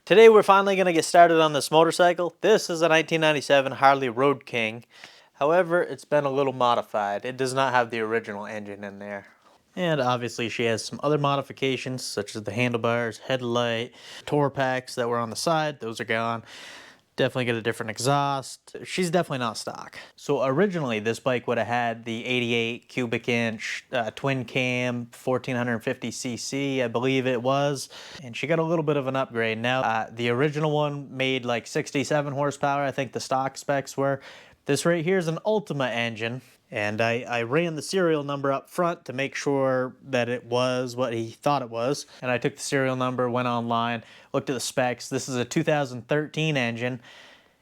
Today we're finally going to get started on this motorcycle. This is a 1997 Harley Road King. However, it's been a little modified. It does not have the original engine in there. And obviously she has some other modifications such as the handlebars, headlight, tour packs that were on the side. Those are gone. Definitely get a different exhaust. She's definitely not stock. So originally this bike would have had the 88 cubic inch twin cam 1450cc, I believe it was. And she got a little bit of an upgrade. Now the original one made like 67 horsepower, I think the stock specs were. This right here is an Ultima engine. And I ran the serial number up front to make sure that it was what he thought it was. And I took the serial number, went online, looked at the specs. This is a 2013 engine,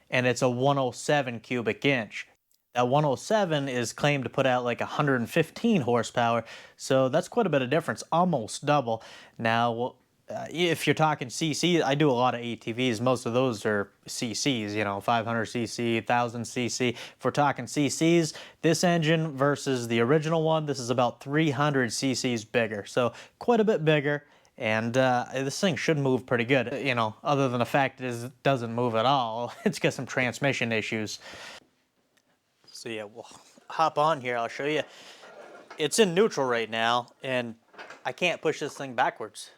and it's a 107 cubic inch. That 107 is claimed to put out like 115 horsepower, so that's quite a bit of difference, almost double. Now, if you're talking CC, I do a lot of ATVs. Most of those are CCs, you know, 500cc, 1000cc. If we're talking CCs, this engine versus the original one, this is about 300 cc's bigger. So quite a bit bigger. And this thing should move pretty good, you know, other than the fact that it doesn't move at all. It's got some transmission issues. So yeah, we'll hop on here. I'll show you. It's in neutral right now, and I can't push this thing backwards.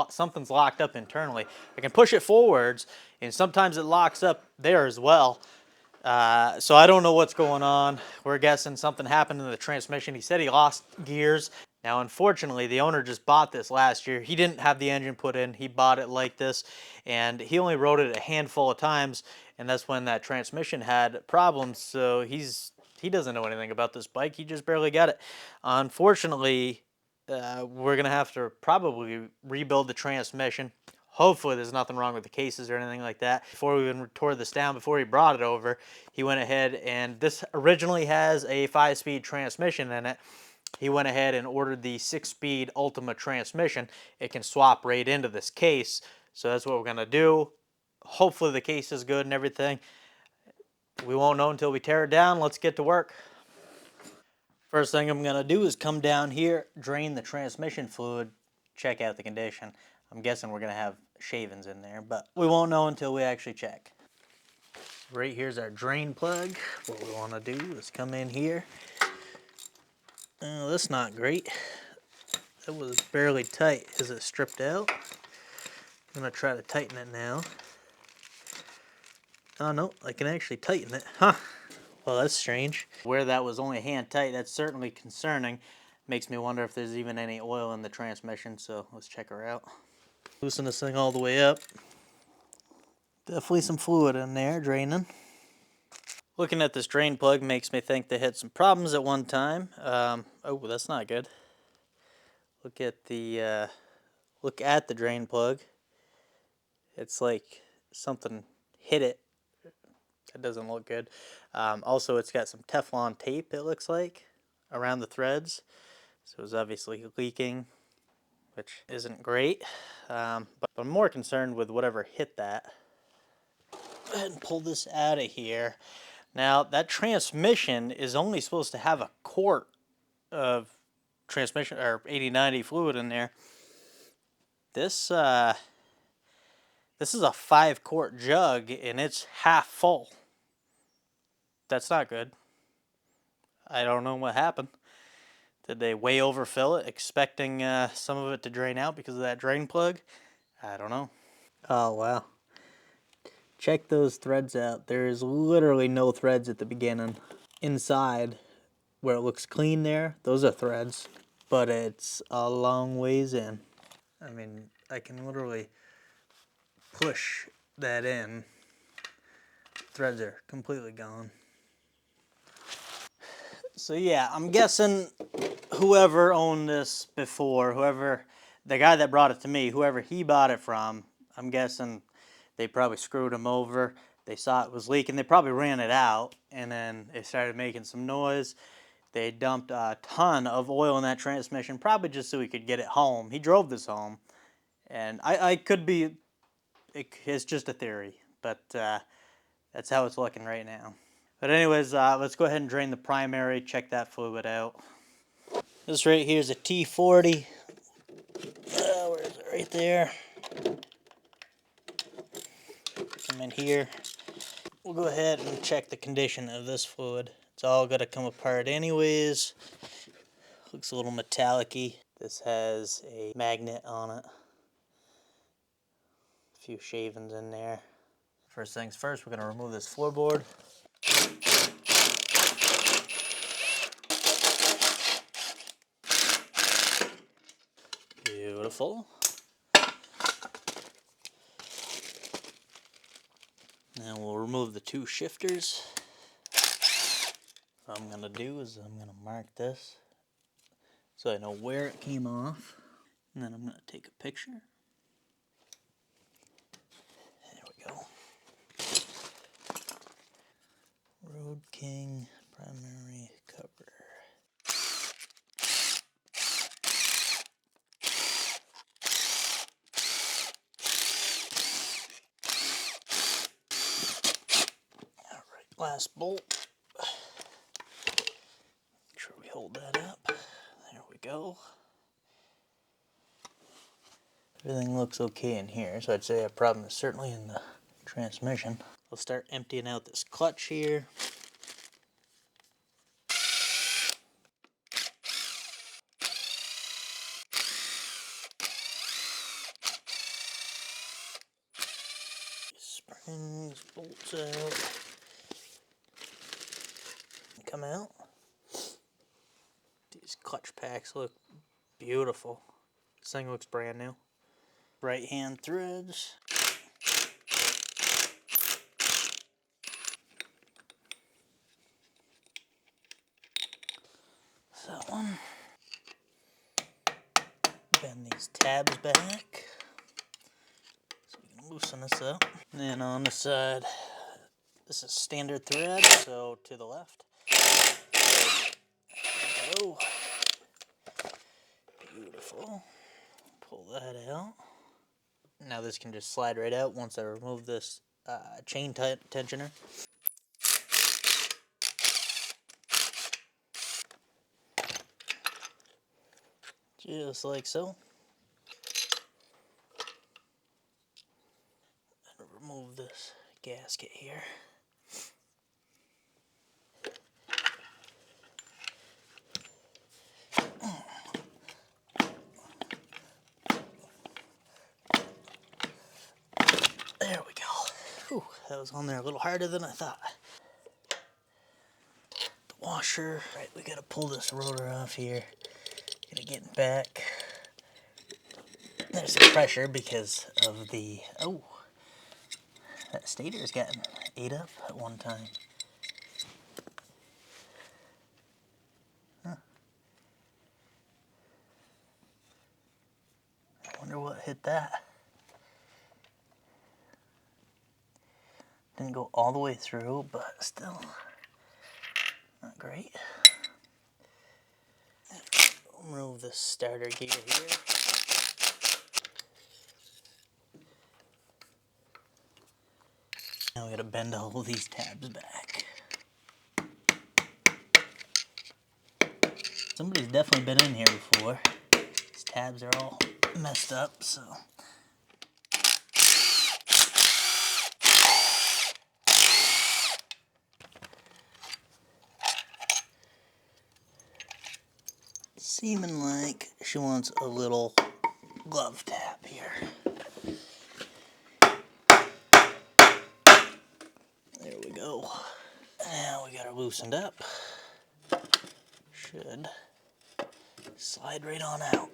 Something's locked up internally. I can push it forwards, and sometimes it locks up there as well. So I don't know what's going on. We're guessing something happened in the transmission. He said he lost gears. Now, unfortunately, the owner just bought this last year. He didn't have the engine put in. He bought it like this, and he only rode it a handful of times, and that's when that transmission had problems. So he doesn't know anything about this bike. He just barely got it. Unfortunately, we're going to have to probably rebuild the transmission. Hopefully there's nothing wrong with the cases or anything like that. Before we even tore this down, before he brought it over, he went ahead, and this originally has a 5-speed transmission in it. He went ahead and ordered the 6-speed Ultima transmission. It can swap right into this case. So that's what we're going to do. Hopefully the case is good and everything. We won't know until we tear it down. Let's get to work. First thing I'm going to do is come down here, drain the transmission fluid, check out the condition. I'm guessing we're going to have shavings in there, but we won't know until we actually check. Right here's our drain plug. What we want to do is come in here. Oh, that's not great. That was barely tight. Is it stripped out? I'm going to try to tighten it now. Oh no, I can actually tighten it. Huh. Well, that's strange. Where that was only hand tight, that's certainly concerning. Makes me wonder if there's even any oil in the transmission, so let's check her out. Loosen this thing all the way up. Definitely some fluid in there, draining. Looking at this drain plug makes me think they had some problems at one time. Oh, that's not good. Look at the drain plug. It's like something hit it. That doesn't look good. Also, it's got some Teflon tape, it looks like, around the threads. So it's obviously leaking, which isn't great. But I'm more concerned with whatever hit that. Go ahead and pull this out of here. Now, that transmission is only supposed to have a quart of transmission or 80-90 fluid in there. This is a 5-quart jug, and it's half full. That's not good. I don't know what happened. Did they way overfill it, expecting some of it to drain out because of that drain plug? I don't know. Oh, wow. Check those threads out. There is literally no threads at the beginning. Inside, where it looks clean there, those are threads. But it's a long ways in. I mean, I can literally push that in. Threads are completely gone. So yeah, I'm guessing whoever owned this before, the guy that brought it to me, whoever he bought it from, I'm guessing they probably screwed him over. They saw it was leaking. They probably ran it out, and then it started making some noise. They dumped a ton of oil in that transmission, probably just so he could get it home. He drove this home, and I could be, it's just a theory, but that's how it's looking right now. But anyways, let's go ahead and drain the primary, check that fluid out. This right here is a T40. Where is it? Right there. come in here. We'll go ahead and check the condition of this fluid. It's all got to come apart anyways. Looks a little metallic-y. This has a magnet on it. A few shavings in there. First things first, we're going to remove this floorboard. Beautiful. Now we'll remove the two shifters. What I'm going to do is I'm going to mark this so I know where it came off. And then I'm going to take a picture. There we go. Road King primary cover. Alright, last bolt. Make sure we hold that up. There we go. Everything looks okay in here, so I'd say a problem is certainly in the transmission. We'll start emptying out this clutch here. Springs, bolts out. Come out. These clutch packs look beautiful. This thing looks brand new. Right hand threads. That one. Bend these tabs back so we can loosen this up. And then on the side, this is standard thread, so to the left. There we go. Beautiful. Pull that out. Now this can just slide right out once I remove this chain tensioner. Just like so. And remove this gasket here. There we go. Whew, that was on there a little harder than I thought. The washer. Right, we gotta pull this rotor off here. Gotta get back. There's some pressure because of the, oh, that stator's gotten ate up at one time. Huh. I wonder what hit that. Didn't go all the way through, but still not great. Remove this starter gear here. Now we gotta bend all these tabs back. Somebody's definitely been in here before. These tabs are all messed up, so. Seeming like she wants a little glove tap here. There we go. Now we got her loosened up. Should slide right on out.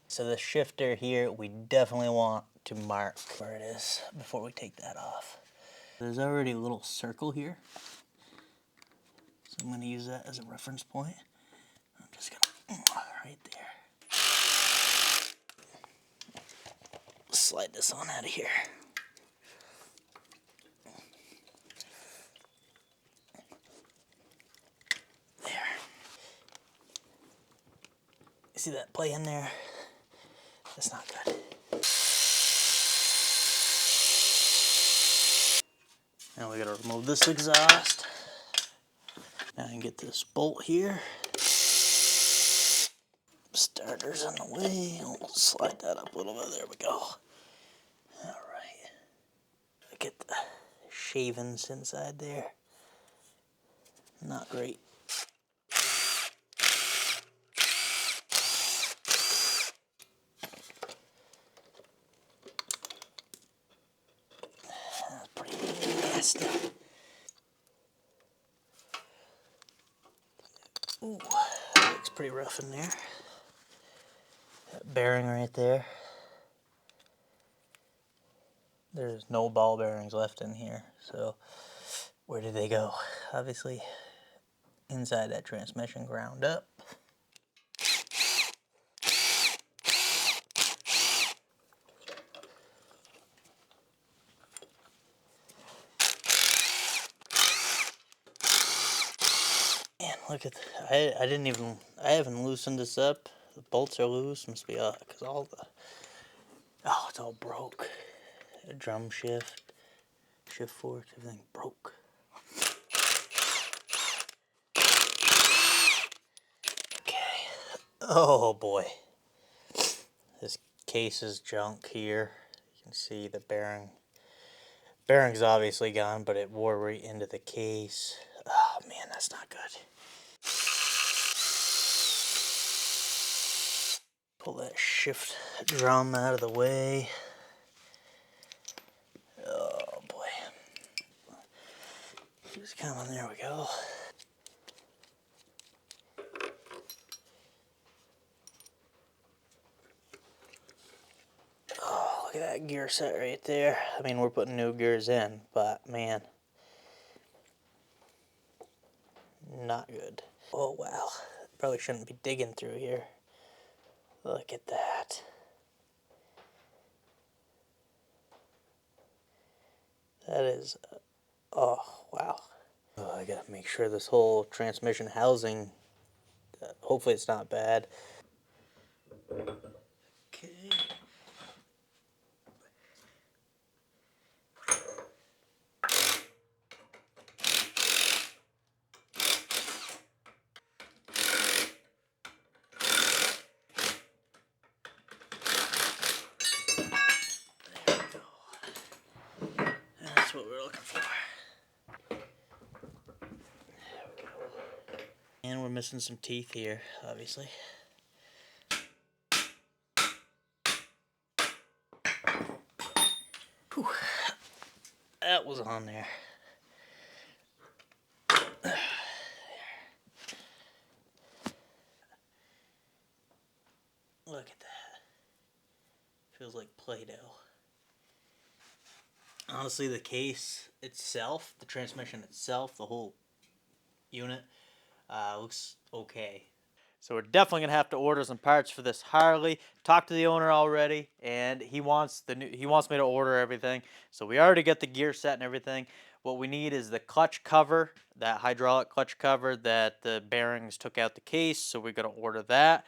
So the shifter here, we definitely want to mark where it is before we take that off. There's already a little circle here. So I'm going to use that as a reference point. I'm just going to, right there. Slide this on out of here. There. You see that play in there? That's not good. Now we got to remove this exhaust. Now I can get this bolt here. starters in the way. We'll slide that up a little bit. There we go. Alright. Get the shavings inside there. Not great. That's pretty nasty. Ooh, that looks pretty rough in there. That bearing right there. There's no ball bearings left in here, so where did they go? Obviously inside that transmission ground up. Man, look at I haven't loosened this up. The bolts are loose. Must be because all the it's all broke. The drum shift fork, everything broke. Okay. Oh boy. This case is junk here. You can see the bearing's obviously gone, but it wore right into the case. Oh man, that's not good. Pull that shift drum out of the way. Oh boy. Just coming, there we go. Oh, look at that gear set right there. I mean, we're putting new gears in, but man, not good. Oh wow, probably shouldn't be digging through here. Look at that. That is, oh wow. Oh, I gotta make sure this whole transmission housing, hopefully it's not bad. Okay. That's what we're looking for. And we're missing some teeth here, obviously. Whew. That was on there. Look at that. Feels like Play-Doh. Honestly, the case itself, the transmission itself, the whole unit, looks okay. So we're definitely gonna have to order some parts for this Harley. Talked to the owner already, and he wants me to order everything. So we already got the gear set and everything. What we need is the clutch cover, that hydraulic clutch cover that the bearings took out the case. So we're gonna order that.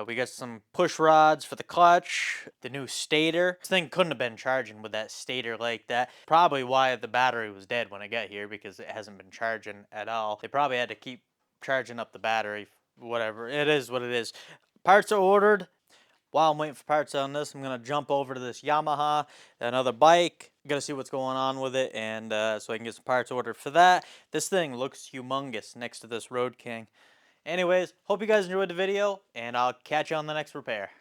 We got some push rods for the clutch, the new stator. This thing couldn't have been charging with that stator like that. Probably why the battery was dead when I got here, because it hasn't been charging at all. They probably had to keep charging up the battery. Whatever, it is what it is. Parts are ordered. While I'm waiting for parts on this, I'm going to jump over to this Yamaha, another bike. I'm going to see what's going on with it, and so I can get some parts ordered for that. This thing looks humongous next to this Road King. Anyways, hope you guys enjoyed the video, and I'll catch you on the next repair.